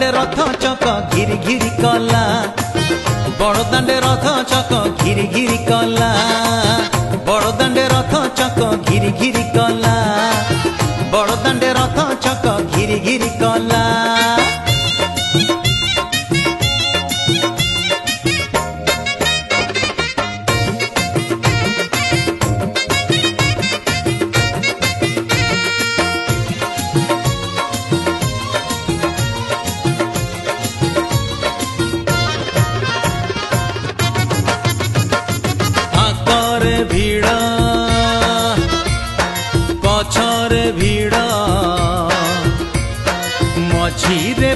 दांडे रथ चक घिरी घिरी कला बड़ दांडे रथ चक घिरी घिरी कला बड़ दांडे रथ चक घिरी घिरी कला बड़ दांडे रथ चक घिरी घिरी कला। भीड़ पछरे भीड़ मझीरे